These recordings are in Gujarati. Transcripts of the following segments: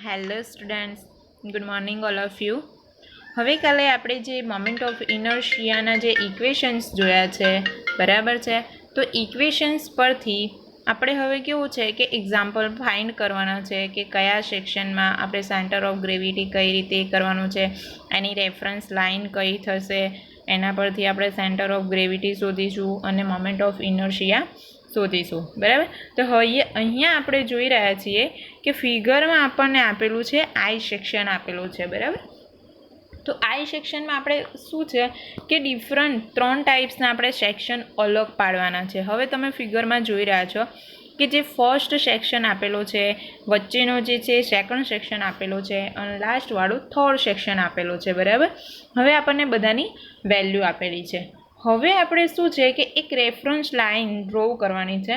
Hello students, good morning all of you. હવે કાલે આપણે જે મોમેન્ટ ઓફ ઇનર્શિયાના જે ઇક્વેશન્સ જોયા છે, બરાબર છે. તો ઇક્વેશન્સ પરથી આપણે હવે કેવું છે કે એક્ઝામ્પલ ફાઇન્ડ કરવાના છે કે કયા સેક્શનમાં આપણે સેન્ટર ઓફ ગ્રેવિટી કઈ રીતે કરવાનું છે, એની રેફરન્સ લાઇન કઈ થશે, એના પરથી આપણે સેન્ટર ઓફ ગ્રેવિટી શોધીશું અને મોમેન્ટ ઓફ ઇનર્શિયા શોધીશું. બરાબર. તો હવે અહીંયા આપણે જોઈ રહ્યા છીએ કે ફિગરમાં આપણને આપેલું છે આઈ સેક્શન આપેલું છે. બરાબર. તો આઈ સેક્શનમાં આપણે શું છે કે ડિફરન્ટ 3 ટાઈપ્સના આપણે સેક્શન અલગ પાડવાના છે. હવે તમે ફિગરમાં જોઈ રહ્યા છો કે જે ફર્સ્ટ સેક્શન આપેલો છે, વચ્ચેનો જે છે સેકન્ડ સેક્શન આપેલો છે અને લાસ્ટવાળું થર્ડ સેક્શન આપેલો છે. બરાબર. હવે આપણને બધાની વેલ્યુ આપેલી છે. હવે આપણે શું છે કે એક રેફરન્સ લાઇન ડ્રો કરવાની છે,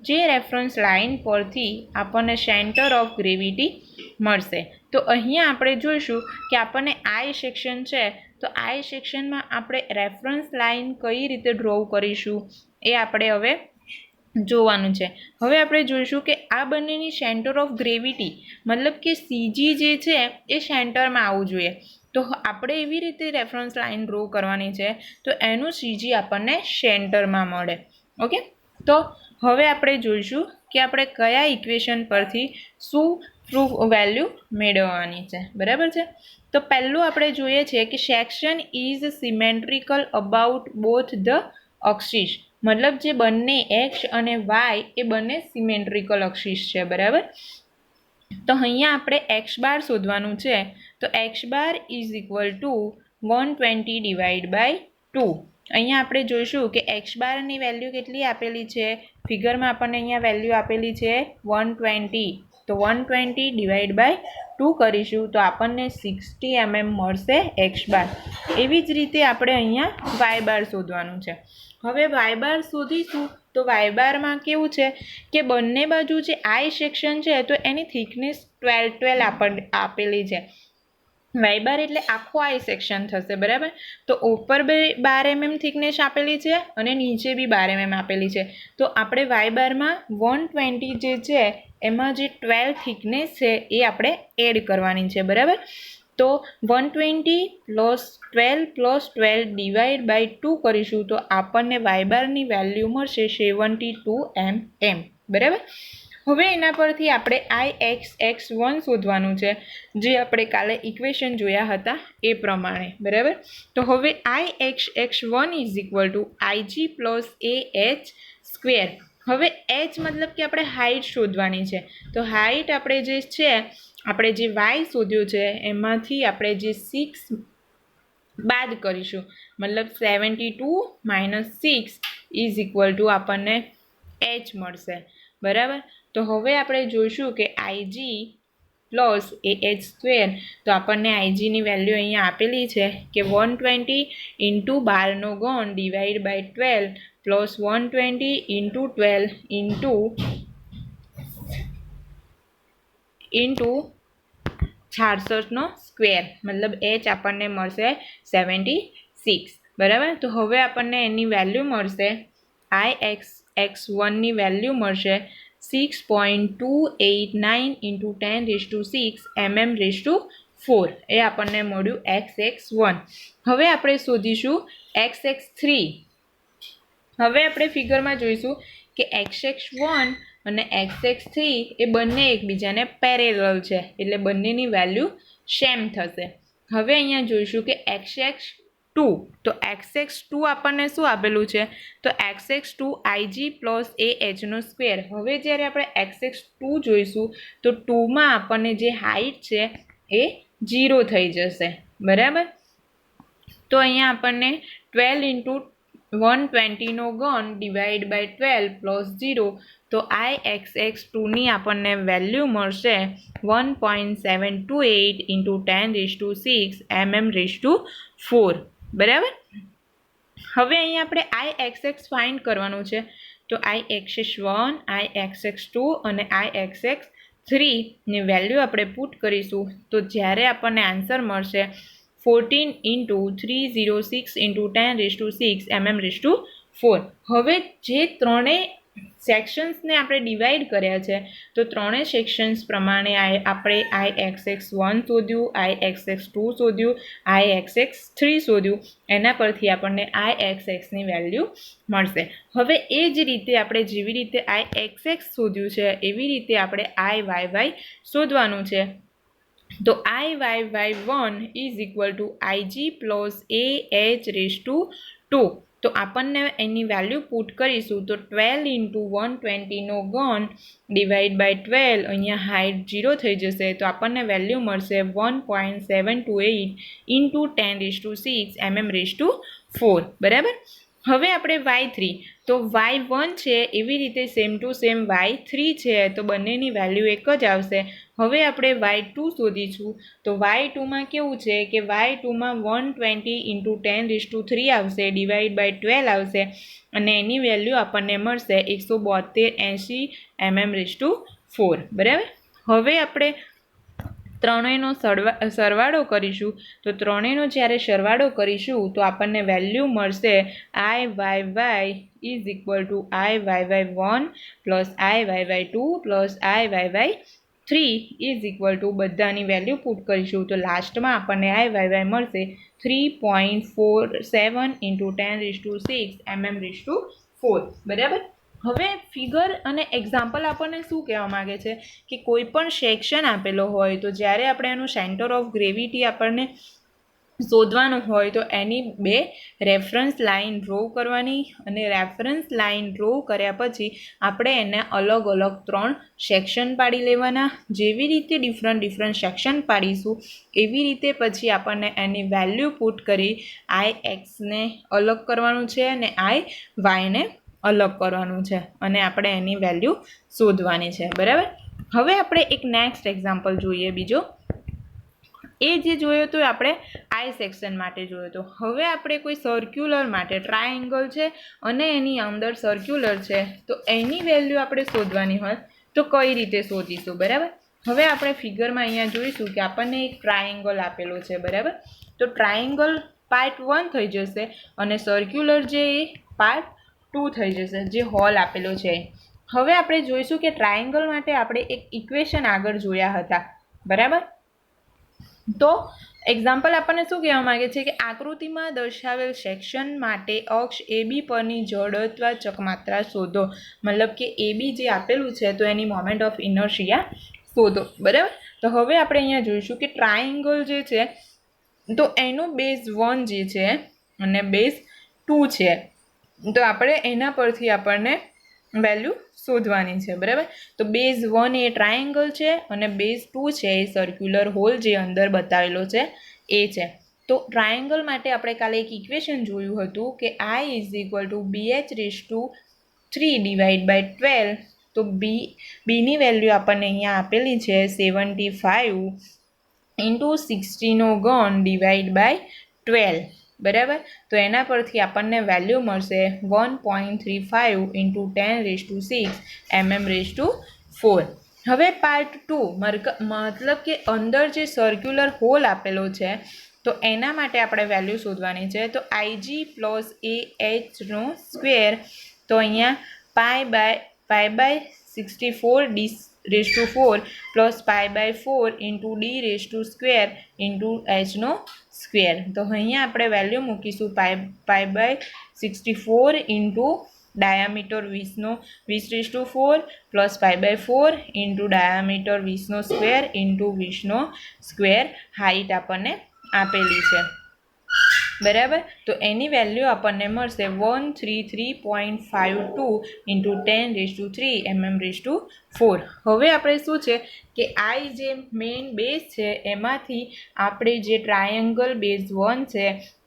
જે રેફરન્સ લાઇન પરથી આપણને સેન્ટર ઓફ ગ્રેવિટી મળશે. તો અહીંયા આપણે જોઈશું કે આપણને આઈ સેક્શન છે, તો આઈ સેક્શનમાં આપણે રેફરન્સ લાઇન કઈ રીતે ડ્રો કરીશું એ આપણે હવે જોવાનું છે. હવે આપણે જોઈશું કે આ બંનેની સેન્ટર ઓફ ગ્રેવિટી મતલબ કે સીજી જે છે એ સેન્ટરમાં આવવું જોઈએ. તો આપણે એવી રીતે રેફરન્સ લાઇન ડ્રો કરવાની છે તો એનું સીજી આપણને સેન્ટરમાં મળે. ઓકે. તો હવે આપણે જોઈશું કે આપણે કયા ઇક્વેશન પરથી શું પ્રૂફ વેલ્યુ મેળવવાની છે. બરાબર છે. તો પહેલું આપણે જોઈએ છે કે section is symmetrical about both the axis. મતલબ જે બંને એક્સ અને વાય એ બંને સિમેટ્રિકલ અક્સિસ છે. બરાબર. તો અહીંયા આપણે એક્સ બાર શોધવાનું છે. તો x bar is equal to 120 divide by 2. અહીંયા આપણે જોઈશું કે એક્સ બારની વેલ્યુ કેટલી આપેલી છે. ફિગરમાં આપણને અહીંયા વેલ્યુ આપેલી છે 120. તો 120 ડિવાઈડ બાય 2 કરીશું તો આપણને 60 mm મળશે એક્સ બાર. એવી જ રીતે આપણે અહીંયા વાય બાર શોધવાનું છે. હવે વાય બાર શોધીશું તો વાય બારમાં કેવું છે કે બંને બાજુ જે આઈ સેક્શન છે તો એની થિકનેસ 12 આપણને આપેલી છે. વાય બાર એટલે આખો આઈ સેક્શન થશે. બરાબર. તો ઉપર 12 mm થિકનેસ આપેલી છે અને નીચે બી 12 mm આપેલી છે. તો આપણે વાય બારમાં 120 જે છે એમાં જે 12 થિકનેસ છે એ આપણે એડ કરવાની છે. બરાબર. તો 120 પ્લસ 12 ડિવાઈડ બાય 2 કરીશું તો આપણને વાય બારની વેલ્યુ મળશે 72 mm. બરાબર. હવે એના પરથી આપણે IXX1 શોધવાનું છે, જે આપણે કાલે ઇક્વેશન જોયા હતા એ પ્રમાણે. બરાબર. તો હવે IXX1 is equal two IG plus AH square. હવે h મતલબ કે આપણે હાઇટ શોધવાની છે. તો હાઇટ આપણે જે છે, આપણે જે વાય શોધ્યો છે એમાંથી આપણે જે 6 બાદ કરીશું, મતલબ 72 - 6 ઇઝ ઇક્વલ ટુ આપણને h મળશે. બરાબર. તો હવે આપણે જોઈશું કે IG પ્લસ AH સ્ક્વેર. તો આપણને આઈજીની વેલ્યુ અહીંયા આપેલી છે કે 120 into 12 divide by 12 plus 120 into 12 into 66 square, મતલબ h આપણને મળશે 76. બરાબર. તો હવે આપણને એની વેલ્યુ મળશે, IXX1ની વેલ્યુ મળશે 6.289 ઇન્ટુ 10⁶ mm⁴. એ આપણને મળ્યું XX1. હવે આપણે શોધીશું XX3. હવે આપણે ફિગરમાં જોઈશું કે XX1 અને XX3 એ બંને એકબીજાને પેરેલલ છે, એટલે બંનેની વેલ્યુ સેમ થશે. હવે અહીંયા જોઈશું કે XX2. તો XX2 આપણને શું આપેલું છે, તો XX2 IG પ્લસ AHનો સ્ક્વેર. હવે જ્યારે આપણે XX2 જોઈશું તો 2માં આપણને જે હાઇટ છે એ 0 થઈ જશે. બરાબર. તો અહીંયા આપણને 12 ઇન્ટુ 120 ડિવાઈડ બાય 12 પ્લસ 0. તો IXX2ની આપણને વેલ્યુ મળશે 1.728 ઇન્ટુ 10⁶ mm⁴. બરાબર. હવે અહીંયા આપણે IXX ફાઇન્ડ કરવાનું છે. તો IXX1, IXX2 અને IXX3 ની વેલ્યુ આપણે પુટ કરીશું તો જ્યારે આપણને આન્સર મળશે 14 ઇન્ટુ 306 ઇન્ટુ 10⁶ mm⁴. હવે જે ત્રણેય સેક્શન્સને આપણે ડિવાઈડ કર્યા છે તો ત્રણેય સેક્શન્સ પ્રમાણે આપણે IXX1 શોધ્યું, IXX2 શોધ્યું, IXX3 શોધ્યું. એના પરથી આપણને IXXની વેલ્યુ મળશે. હવે એ જ રીતે આપણે જેવી રીતે IXX શોધ્યું છે એવી રીતે આપણે IYY શોધવાનું છે. તો IYY1 is equal two IG plus AH2. તો આપણને એની વેલ્યુ પુટ કરીશું તો 12 ઇન્ટુ 120નો ઘન ડિવાઈડ બાય 12, અહીંયા હાઇટ 0 થઈ જશે તો આપણને વેલ્યુ મળશે 1.728 ઇન્ટુ 10⁶ mm⁴. બરાબર. હવે આપણે Y3, તો Y1 છે એવી રીતે સેમ ટુ સેમ Y3 છે તો બંનેની વેલ્યુ એક જ આવશે. હવે આપણે Y2 શોધીશું તો Y2માં કેવું છે કે Y2માં 120 ઇન્ટુ 10⁻³ આવશે ડિવાઈડ બાય 12 આવશે અને એની વેલ્યુ આપણને મળશે 172 mm⁴. બરાબર. હવે આપણે ત્રણેયનો સરવાળો કરીશું તો ત્રણેયનો જ્યારે સરવાળો કરીશું તો આપણને વેલ્યુ મળશે IYY is equal two IYY1 plus IYY2 plus IYY3 is equal two બધાની વેલ્યુ પુટ કરીશું તો લાસ્ટમાં આપણને IYY મળશે 3.47 ઇન્ટુ 10⁶ mm⁴. બરાબર. હવે ફિગર અને એક્ઝામ્પલ આપણને શું કહેવા માગે છે કે કોઈ પણ સેક્શન આપેલો હોય તો જ્યારે આપણે એનું સેન્ટર ઓફ ગ્રેવિટી આપણને શોધવાનું હોય તો એની બે રેફરન્સ લાઇન ડ્રો કરવાની અને રેફરન્સ લાઇન ડ્રો કર્યા પછી આપણે એને અલગ અલગ 3 સેક્શન પાડી લેવાના. જેવી રીતે ડિફરન્ટ સેક્શન પાડીશું એવી રીતે પછી આપણને એની વેલ્યુ પુટ કરી IXને અલગ કરવાનું છે અને IYને અલગ કરવાનું છે અને આપણે એની વેલ્યુ શોધવાની છે. બરાબર. હવે આપણે એક નેક્સ્ટ એક્ઝામ્પલ જોઈએ. બીજો એ જે જોયો તો આપણે I સેક્શન માટે જોયો તો. હવે આપણે કોઈ સર્ક્યુલર માટે ટ્રાયેંગલ છે અને એની અંદર સર્ક્યુલર છે તો એની વેલ્યુ આપણે શોધવાની હોય તો કઈ રીતે શોધીશું. બરાબર. હવે આપણે ફિગરમાં અહીંયા જોઈશું કે આપણને એક ટ્રાયેંગલ આપેલો છે. બરાબર. તો ટ્રાયેંગલ પાર્ટ 1 થઈ જશે અને સર્ક્યુલર જે એ પાર્ટ 2 થઈ જશે જે હોલ આપેલો છે. હવે આપણે જોઈશું કે ટ્રાયેંગલ માટે આપણે એક ઇક્વેશન આગળ જોયા હતા. બરાબર. તો એક્ઝામ્પલ આપણને શું કહેવા માગે છે કે આકૃતિમાં દર્શાવેલ સેક્શન માટે અક્ષ AB પરની જડ અથવા ચકમાત્રા શોધો. મતલબ કે AB જે આપેલું છે તો એની મોમેન્ટ ઓફ ઇનર્શિયા શોધો. બરાબર. તો હવે આપણે અહીંયા જોઈશું કે ટ્રાયેંગલ જે છે તો એનું બેઝ 1 જે છે અને બેઝ 2 છે તો આપણે એના પરથી આપણને વેલ્યુ શોધવાની છે. બરાબર. તો બેઝ 1 એ ટ્રાયેંગલ છે અને બેઝ 2 છે એ સર્ક્યુલર હોલ જે અંદર બતાવેલો છે એ છે. તો ટ્રાયેંગલ માટે આપણે કાલે એક ઇક્વેશન જોયું હતું કે I is equal to BH3 divide by 12. તો બીની વેલ્યુ આપણને અહીંયા આપેલી છે 75 ઇન્ટુ 60નો ઘન ડિવાઈડ બાય 12. બરાબર. તો એના પરથી આપણને વેલ્યુ મળશે 1.35 ઇન્ટુ 10⁶ mm⁴. હવે પાર્ટ 2 મતલબ કે અંદર જે સર્ક્યુલર હોલ આપેલો છે તો એના માટે આપણે વેલ્યુ શોધવાની છે. તો IG પ્લસ AH². તો અહીંયા π/64d⁴ plus π/4 into d² into h². તો અહીંયા આપણે વેલ્યુ મૂકીશું π/64 into diameter 20⁴ plus π/4 into diameter 20² into 20² height આપણને આપેલી છે. બરાબર. તો એની વેલ્યુ આપણને મળશે 133.52 ઇન્ટુ 10⁻³ mm⁴. હવે આપણે શું છે કે I જે મેઇન બેઝ છે એમાંથી આપણે જે ટ્રાયેંગલ બેઝ 1 છે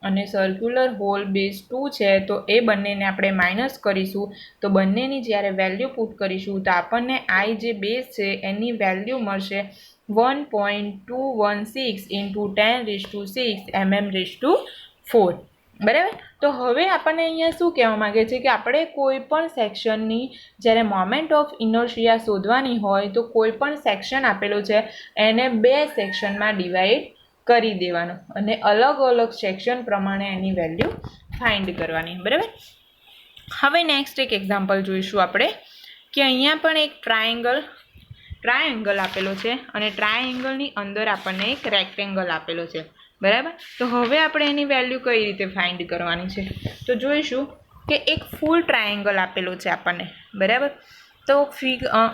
અને સર્ક્યુલર હોલ બેઝ 2 છે તો એ બંનેને આપણે માઇનસ કરીશું. તો બંનેની જ્યારે વેલ્યુ પુટ કરીશું તો આપણને I જે બેઝ છે એની વેલ્યુ મળશે 1.216 ઇન્ટુ 10⁻⁶ mm⁴. બરાબર. તો હવે આપણને અહીંયા શું કહેવા માગે છે કે આપણે કોઈ પણ સેક્શનની જ્યારે મોમેન્ટ ઓફ ઇનર્શિયા શોધવાની હોય તો કોઈ પણ સેક્શન આપેલો છે એને 2 સેક્શનમાં ડિવાઈડ કરી દેવાનો અને અલગ અલગ સેક્શન પ્રમાણે એની વેલ્યુ ફાઇન્ડ કરવાની. બરાબર. હવે નેક્સ્ટ એક એક્ઝામ્પલ જોઈશું આપણે કે અહીંયા પણ એક ટ્રાયેંગલ આપેલો છે અને ટ્રાયેંગલની અંદર આપણને એક રેક્ટેંગલ આપેલો છે, બરાબર. તો હવે આપણે એની વેલ્યુ કઈ રીતે ફાઇન્ડ કરવાની છે, તો જોઈશું કે એક ફૂલ ટ્રાયેંગલ આપેલો છે આપણને, બરાબર. તો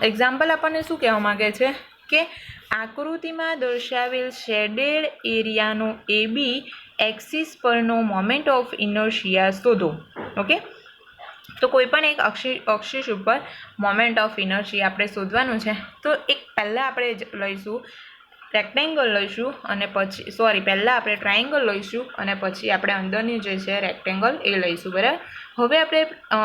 એક્ઝામ્પલ આપણને શું કહેવા માગે છે કે આકૃતિમાં દર્શાવેલ શેડેડ એરિયાનો AB એક્સિસ પરનો મોમેન્ટ ઓફ ઇનર્શિયા શોધો. ઓકે, તો કોઈ પણ એક અક્ષિસ ઉપર મોમેન્ટ ઓફ ઇનર્શિયા આપણે શોધવાનું છે. તો એક પહેલાં આપણે લઈશું રેક્ટેંગલ લઈશું અને પછી પહેલાં આપણે ટ્રાયેંગલ લઈશું અને પછી આપણે અંદરની જે છે રેક્ટેંગલ એ લઈશું, બરાબર. હવે આપણે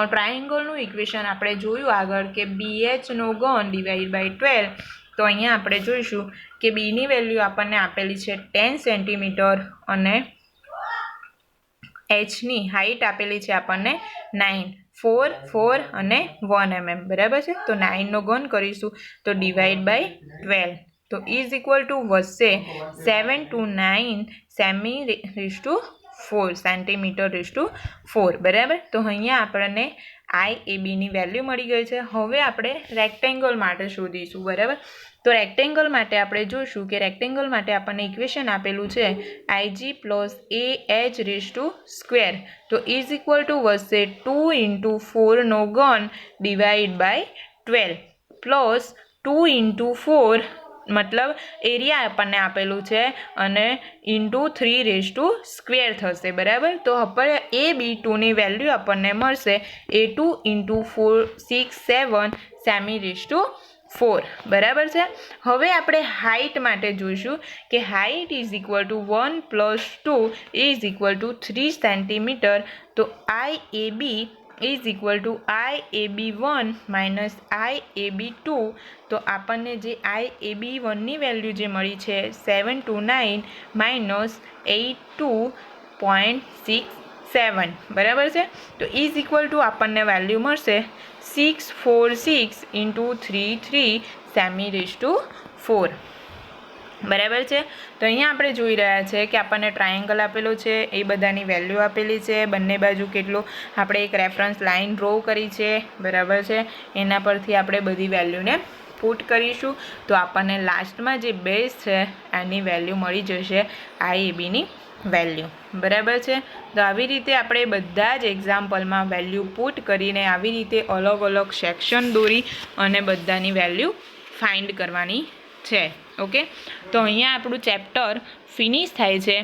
ટ્રાયેંગલનું ઇક્વેશન આપણે જોયું આગળ કે BH/12 તો અહીંયા આપણે જોઈશું કે બીની વેલ્યુ આપણને આપેલી છે 10 સેન્ટીમીટર અને એચની હાઇટ આપેલી છે આપણને 9, 4, 4 અને 1 mm, બરાબર છે. તો 9નો ઘન કરીશું તો /12 તો ઇઝ ઇક્વલ ટુ વધશે 7 to 9 સેન્ટીમીટર/4, બરાબર. તો અહીંયા આપણને IABની વેલ્યુ મળી ગઈ છે. હવે આપણે રેક્ટેંગલ માટે શોધીશું, બરાબર. તો રેક્ટેંગલ માટે આપણે જોઈશું કે રેક્ટેંગલ માટે આપણને ઇક્વેશન આપેલું છે IG + AH², તો ઇઝ ઇક્વલ ટુ વધશે 2 × 4નો ઘન /12 પ્લસ 2 × 4 મતલબ એરિયા આપણને આપેલું છે અને × 3² થશે, બરાબર. તો આપણે AB2ની વેલ્યુ આપણને મળશે A2 × 4 6 7 સેમી/4, બરાબર છે. હવે આપણે હાઇટ માટે જોઈશું કે height is equal two 1 + 2 is equal two 3 centimetre. તો IAB is equal two IAB1 - IAB2. તો આપણને જે IAB1ની વેલ્યુ જે મળી છે 729 - 82.67, બરાબર છે. તો ઇઝ ઇક્વલ ટુ આપણને વેલ્યુ મળશે 646 × 33 સેમી/4, બરાબર છે. તો અહીંયા આપણે જોઈ રહ્યા છે કે આપણને ટ્રાયેંગલ આપેલો છે, એ બધાની વેલ્યુ આપેલી છે, બંને બાજુ કેટલો આપણે એક રેફરન્સ લાઇન ડ્રો કરી છે, બરાબર છે. એના પરથી આપણે બધી વેલ્યુને પુટ કરીશું તો આપણને લાસ્ટમાં જે બેઝ છે એની વેલ્યુ મળી જશે IABની વેલ્યુ, બરાબર છે. તો આવી રીતે આપણે બધા જ એક્ઝામ્પલમાં વેલ્યુ પુટ કરીને આવી રીતે અલગ અલગ સેક્શન દોરી અને બધાની વેલ્યુ ફાઇન્ડ કરવાની છે. ઓકે, તો અહીંયા આપણું ચેપ્ટર ફિનિશ થાય છે.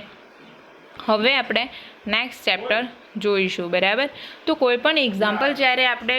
હવે આપણે નેક્સ્ટ ચેપ્ટર જોઈશું, બરાબર. તો કોઈ પણ એક્ઝામ્પલ જ્યારે આપણે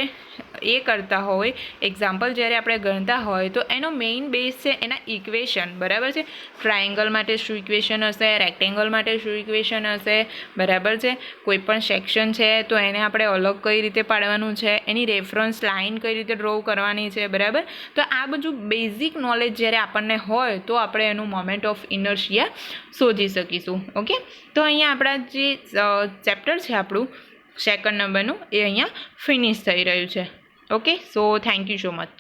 કરતા હોય, એક્ઝામ્પલ જ્યારે આપણે ગણતા હોય તો એનો મેઇન બેઝ છે એના ઇક્વેશન, બરાબર છે. ટ્રાયેંગલ માટે શું ઇક્વેશન હશે, રેક્ટેંગલ માટે શું ઇક્વેશન હશે, બરાબર છે. કોઈ પણ સેક્શન છે તો એને આપણે અલગ કઈ રીતે પાડવાનું છે, એની રેફરન્સ લાઇન કઈ રીતે ડ્રો કરવાની છે, બરાબર. તો આ બધું બેઝિક નોલેજ જ્યારે આપણને હોય તો આપણે એનું મોમેન્ટ ઓફ ઇનર્શિયા શોધી શકીશું. ઓકે, તો અહીંયા આપણા જે ચેપ્ટર છે આપણું સેકન્ડ નંબરનું એ અહીંયા ફિનિશ થઈ રહ્યું છે. Okay, so thank you so much.